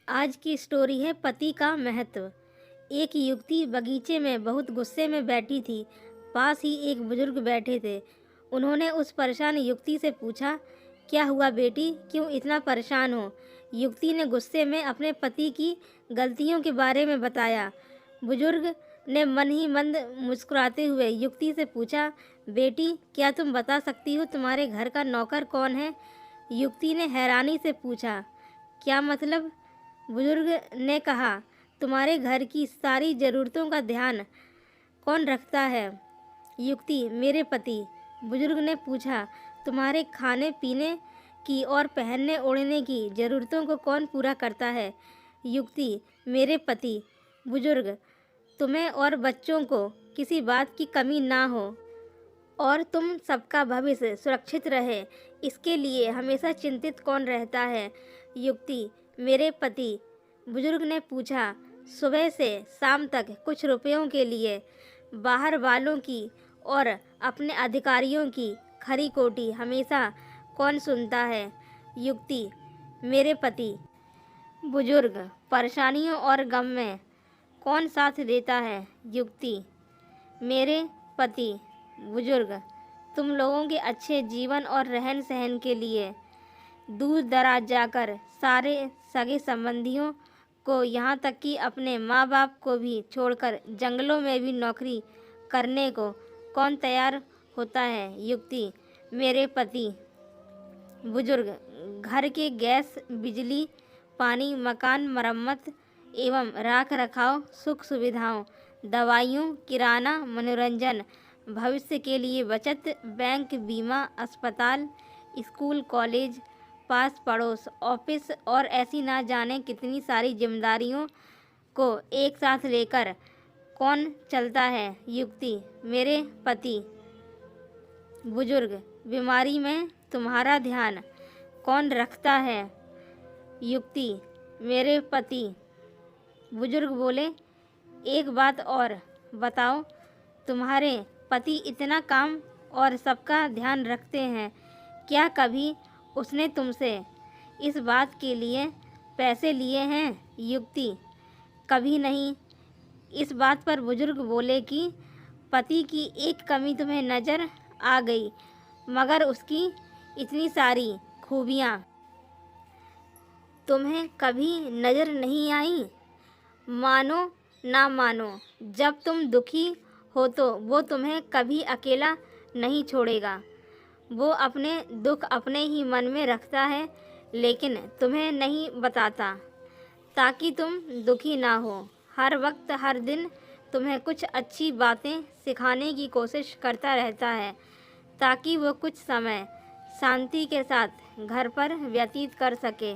आज की स्टोरी है पति का महत्व। एक युवती बगीचे में बहुत गुस्से में बैठी थी। पास ही एक बुजुर्ग बैठे थे। उन्होंने उस परेशान युवती से पूछा, क्या हुआ बेटी, क्यों इतना परेशान हो? युवती ने गुस्से में अपने पति की गलतियों के बारे में बताया। बुजुर्ग ने मन ही मन मुस्कुराते हुए युवती से पूछा, बेटी क्या तुम बता सकती हो तुम्हारे घर का नौकर कौन है? युवती ने हैरानी से पूछा, क्या मतलब? बुजुर्ग ने कहा, तुम्हारे घर की सारी ज़रूरतों का ध्यान कौन रखता है? युवती, मेरे पति। बुजुर्ग ने पूछा, तुम्हारे खाने पीने की और पहनने ओढ़ने की ज़रूरतों को कौन पूरा करता है? युवती, मेरे पति। बुजुर्ग, तुम्हें और बच्चों को किसी बात की कमी ना हो और तुम सबका भविष्य सुरक्षित रहे, इसके लिए हमेशा चिंतित कौन रहता है? युवती, मेरे पति। बुजुर्ग ने पूछा, सुबह से शाम तक कुछ रुपयों के लिए बाहर वालों की और अपने अधिकारियों की खरी खोटी हमेशा कौन सुनता है? युवती, मेरे पति। बुजुर्ग, परेशानियों और गम में कौन साथ देता है? युवती, मेरे पति। बुजुर्ग, तुम लोगों के अच्छे जीवन और रहन सहन के लिए दूर दराज जाकर सारे सगे संबंधियों को, यहाँ तक कि अपने माँ बाप को भी छोड़कर जंगलों में भी नौकरी करने को कौन तैयार होता है? युवती, मेरे पति। बुजुर्ग, घर के गैस, बिजली, पानी, मकान मरम्मत एवं राख रखाव, सुख सुविधाओं, दवाइयों, किराना, मनोरंजन, भविष्य के लिए बचत, बैंक, बीमा, अस्पताल, स्कूल, कॉलेज, पास पड़ोस, ऑफिस और ऐसी ना जाने कितनी सारी जिम्मेदारियों को एक साथ लेकर कौन चलता है? युवती, मेरे पति। बुजुर्ग, बीमारी में तुम्हारा ध्यान कौन रखता है? युवती, मेरे पति। बुजुर्ग बोले, एक बात और बताओ, तुम्हारे पति इतना काम और सबका ध्यान रखते हैं, क्या कभी उसने तुमसे इस बात के लिए पैसे लिए हैं? युवती, कभी नहीं। इस बात पर बुजुर्ग बोले कि पति की एक कमी तुम्हें नज़र आ गई, मगर उसकी इतनी सारी खूबियाँ तुम्हें कभी नज़र नहीं आई। मानो ना मानो, जब तुम दुखी हो तो वो तुम्हें कभी अकेला नहीं छोड़ेगा। वो अपने दुख अपने ही मन में रखता है, लेकिन तुम्हें नहीं बताता ताकि तुम दुखी ना हो। हर वक्त हर दिन तुम्हें कुछ अच्छी बातें सिखाने की कोशिश करता रहता है ताकि वो कुछ समय शांति के साथ घर पर व्यतीत कर सके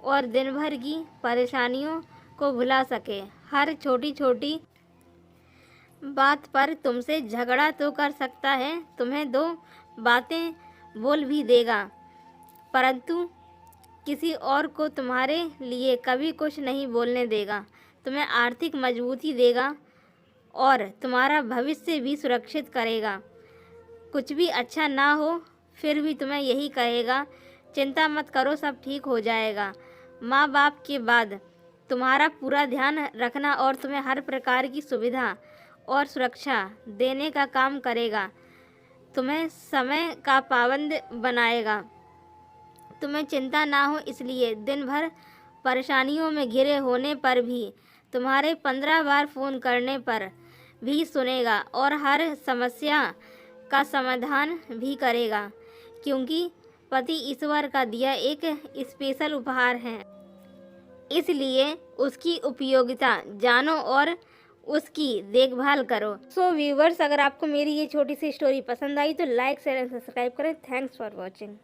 और दिन भर की परेशानियों को भुला सके। हर छोटी छोटी बात पर तुमसे झगड़ा तो कर सकता है, तुम्हें दो बातें बोल भी देगा, परंतु किसी और को तुम्हारे लिए कभी कुछ नहीं बोलने देगा। तुम्हें आर्थिक मजबूती देगा और तुम्हारा भविष्य भी सुरक्षित करेगा। कुछ भी अच्छा ना हो फिर भी तुम्हें यही कहेगा, चिंता मत करो, सब ठीक हो जाएगा। माँ बाप के बाद तुम्हारा पूरा ध्यान रखना और तुम्हें हर प्रकार की सुविधा और सुरक्षा देने का काम करेगा। तुम्हें समय का पाबंद बनाएगा। तुम्हें चिंता ना हो, इसलिए दिन भर परेशानियों में घिरे होने पर भी तुम्हारे 15 बार फ़ोन करने पर भी सुनेगा और हर समस्या का समाधान भी करेगा, क्योंकि पति ईश्वर का दिया एक स्पेशल उपहार है, इसलिए उसकी उपयोगिता जानो और उसकी देखभाल करो। सो व्यूवर्स, अगर आपको मेरी ये छोटी सी स्टोरी पसंद आई तो लाइक शेयर एंड सब्सक्राइब करें। Thanks for watching.